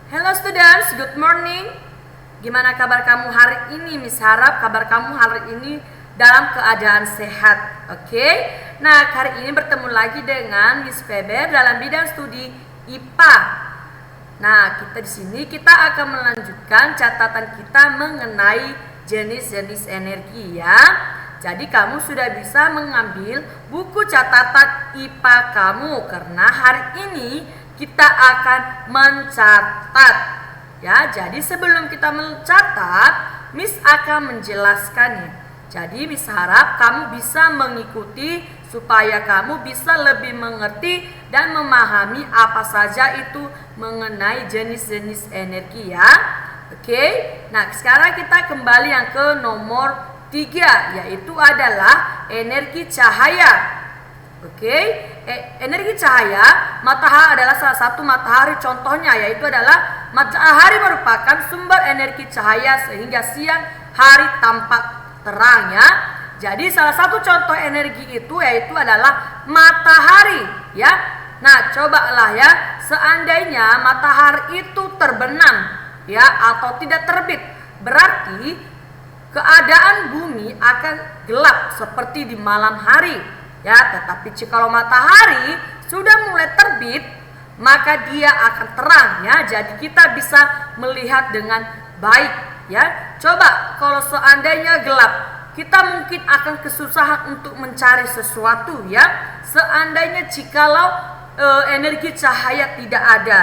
Hello students, good morning. Gimana kabar kamu hari ini? Miss harap kabar kamu hari ini dalam keadaan sehat. Oke? Nah, hari ini bertemu lagi dengan Miss Feber dalam bidang studi IPA. Nah, kita akan melanjutkan catatan kita mengenai jenis-jenis energi ya. Jadi kamu sudah bisa mengambil buku catatan IPA kamu karena hari ini kita akan mencatat ya. Jadi sebelum kita mencatat, Miss akan menjelaskannya. Jadi Miss harap kamu bisa mengikuti supaya kamu bisa lebih mengerti dan memahami apa saja itu mengenai jenis-jenis energi ya. Oke. Nah, sekarang kita kembali yang ke nomor 3, yaitu adalah energi cahaya. Oke, energi cahaya, matahari adalah salah satu matahari contohnya, yaitu adalah matahari merupakan sumber energi cahaya sehingga siang hari tampak terang ya. Jadi salah satu contoh energi itu yaitu adalah matahari ya. Nah, cobalah ya, seandainya matahari itu terbenam ya atau tidak terbit, berarti keadaan bumi akan gelap seperti di malam hari. Ya, tetapi jika matahari sudah mulai terbit, maka dia akan terang ya. Jadi kita bisa melihat dengan baik ya. Coba kalau seandainya gelap, kita mungkin akan kesusahan untuk mencari sesuatu ya. Seandainya jikalau energi cahaya tidak ada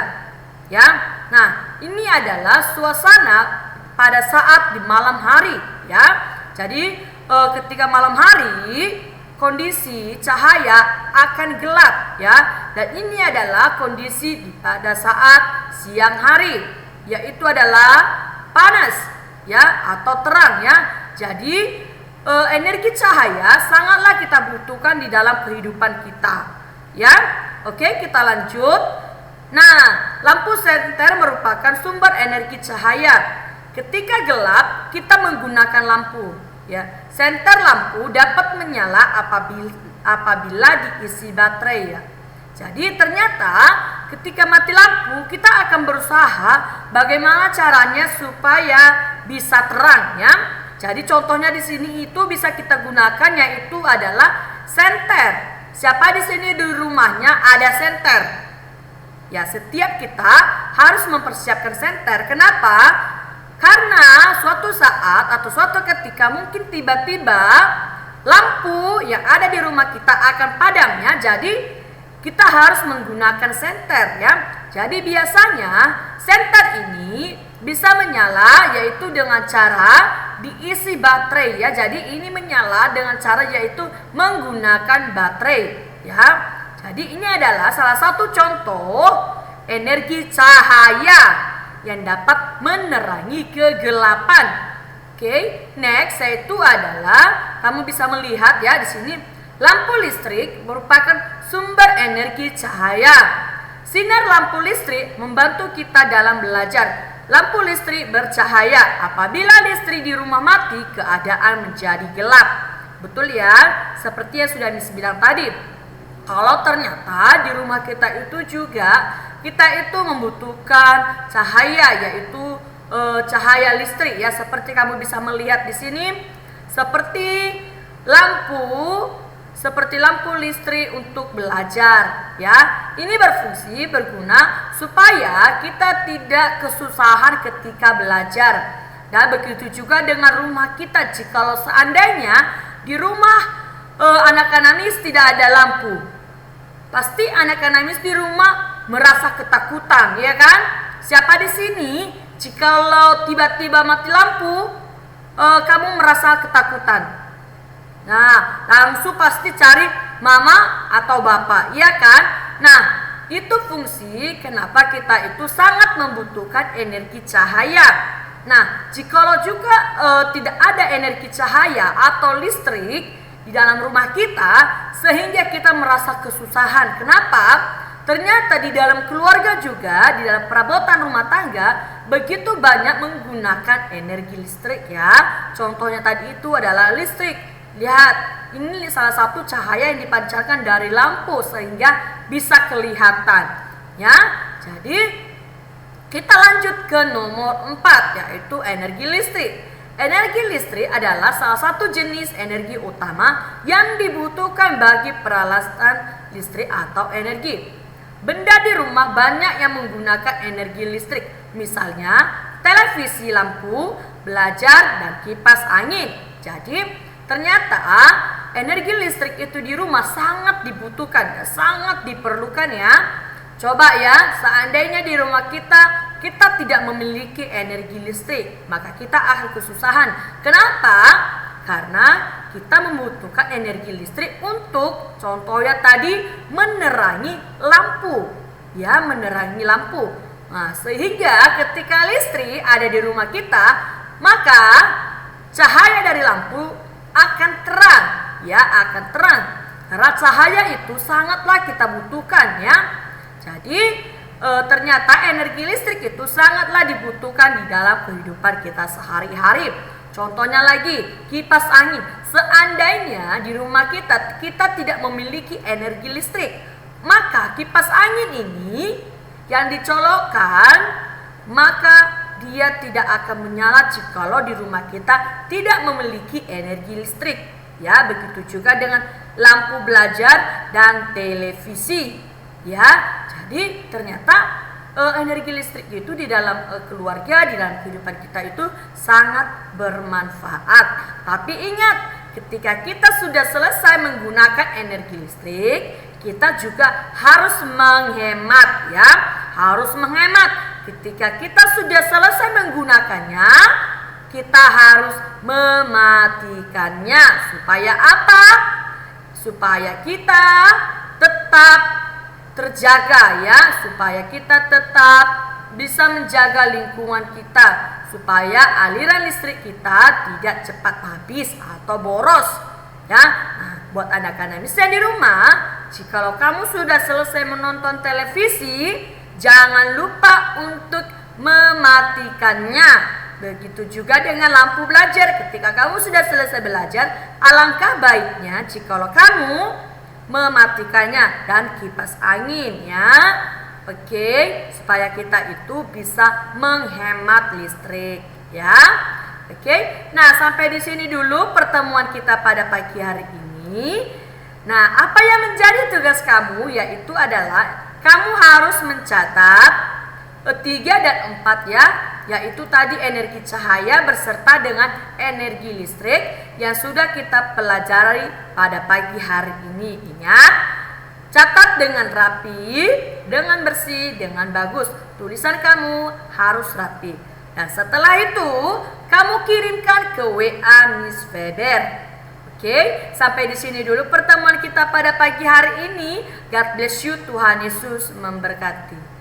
ya. Nah, ini adalah suasana pada saat di malam hari ya. Jadi ketika malam hari kondisi cahaya akan gelap ya, dan ini adalah kondisi pada saat siang hari, yaitu adalah panas ya atau terang ya. Jadi energi cahaya sangatlah kita butuhkan di dalam kehidupan kita ya. Oke, kita lanjut. Nah, lampu senter merupakan sumber energi cahaya. Ketika gelap kita menggunakan lampu ya. Senter lampu dapat menyala apabila diisi baterai ya. Jadi ternyata ketika mati lampu kita akan berusaha bagaimana caranya supaya bisa terang ya. Jadi contohnya di sini itu bisa kita gunakan yaitu adalah senter. Siapa di sini di rumahnya ada senter? Ya, setiap kita harus mempersiapkan senter. Kenapa? Karena suatu saat atau suatu ketika mungkin tiba-tiba lampu yang ada di rumah kita akan padam ya. Jadi kita harus menggunakan senter ya. Jadi biasanya senter ini bisa menyala yaitu dengan cara diisi baterai ya. Jadi ini menyala dengan cara yaitu menggunakan baterai ya. Jadi ini adalah salah satu contoh energi cahaya yang dapat menerangi kegelapan. Oke, next yaitu adalah kamu bisa melihat ya di sini lampu listrik merupakan sumber energi cahaya. Sinar lampu listrik membantu kita dalam belajar. Lampu listrik bercahaya. Apabila listrik di rumah mati, keadaan menjadi gelap. Betul ya? Seperti yang sudah Miss bilang tadi. Kalau ternyata di rumah kita itu juga kita itu membutuhkan cahaya yaitu cahaya listrik ya, seperti kamu bisa melihat di sini seperti lampu listrik untuk belajar ya. Ini berguna supaya kita tidak kesusahan ketika belajar. Dan begitu juga dengan rumah kita, jikalau seandainya di rumah anak-anak Miss tidak ada lampu, pasti anak-anak Miss di rumah merasa ketakutan, ya kan? Siapa di sini jikalau tiba-tiba mati lampu, kamu merasa ketakutan? Nah, langsung pasti cari mama atau bapak, ya kan? Nah, itu fungsi kenapa kita itu sangat membutuhkan energi cahaya. Nah, jikalau juga tidak ada energi cahaya atau listrik di dalam rumah kita, sehingga kita merasa kesusahan. Kenapa? Ternyata di dalam keluarga juga, di dalam perabotan rumah tangga, begitu banyak menggunakan energi listrik ya. Contohnya tadi itu adalah listrik. Lihat, ini salah satu cahaya yang dipancarkan dari lampu sehingga bisa kelihatan ya. Jadi Kita lanjut ke nomor 4, yaitu energi listrik. Energi listrik adalah salah satu jenis energi utama yang dibutuhkan bagi peralatan listrik atau energi. Benda di rumah banyak yang menggunakan energi listrik, misalnya televisi, lampu, belajar, dan kipas angin. Jadi, ternyata energi listrik itu di rumah sangat dibutuhkan, sangat diperlukan ya. Coba ya, seandainya di rumah kita tidak memiliki energi listrik, maka kita akan kesusahan. Kenapa? Karena kita membutuhkan energi listrik untuk contohnya tadi menerangi lampu. Ya, menerangi lampu. Nah, sehingga ketika listrik ada di rumah kita, maka cahaya dari lampu akan terang, ya, akan terang. Karena cahaya itu sangatlah kita butuhkan ya. Jadi ternyata energi listrik itu sangatlah dibutuhkan di dalam kehidupan kita sehari-hari. Contohnya lagi, kipas angin. Seandainya di rumah kita tidak memiliki energi listrik, maka kipas angin ini yang dicolokkan, maka dia tidak akan menyala jikalau di rumah kita tidak memiliki energi listrik. Ya, begitu juga dengan lampu belajar dan televisi. Ya, jadi ternyata energi listrik itu di dalam keluarga, di dalam kehidupan kita itu sangat bermanfaat. Tapi ingat, ketika kita sudah selesai menggunakan energi listrik, kita juga harus menghemat ya, harus menghemat. Ketika kita sudah selesai menggunakannya, kita harus mematikannya. Supaya apa? Supaya kita tetap terjaga ya, supaya kita tetap bisa menjaga lingkungan kita, supaya aliran listrik kita tidak cepat habis atau boros ya. Nah, buat anak-anak misalnya di rumah, jikalau kamu sudah selesai menonton televisi, jangan lupa untuk mematikannya. Begitu juga dengan lampu belajar. Ketika kamu sudah selesai belajar, alangkah baiknya jikalau kamu mematikannya, dan kipas angin ya. Oke, supaya kita itu bisa menghemat listrik ya. Oke. Nah, sampai di sini dulu pertemuan kita pada pagi hari ini. Nah, apa yang menjadi tugas kamu yaitu adalah kamu harus mencatat 3 dan 4 ya, yaitu tadi energi cahaya berserta dengan energi listrik yang sudah kita pelajari pada pagi hari ini. Ingat, catat dengan rapi, dengan bersih, dengan bagus. Tulisan kamu harus rapi. Dan setelah itu, kamu kirimkan ke WA Miss Feder. Oke, sampai di sini dulu pertemuan kita pada pagi hari ini. God bless you, Tuhan Yesus memberkati.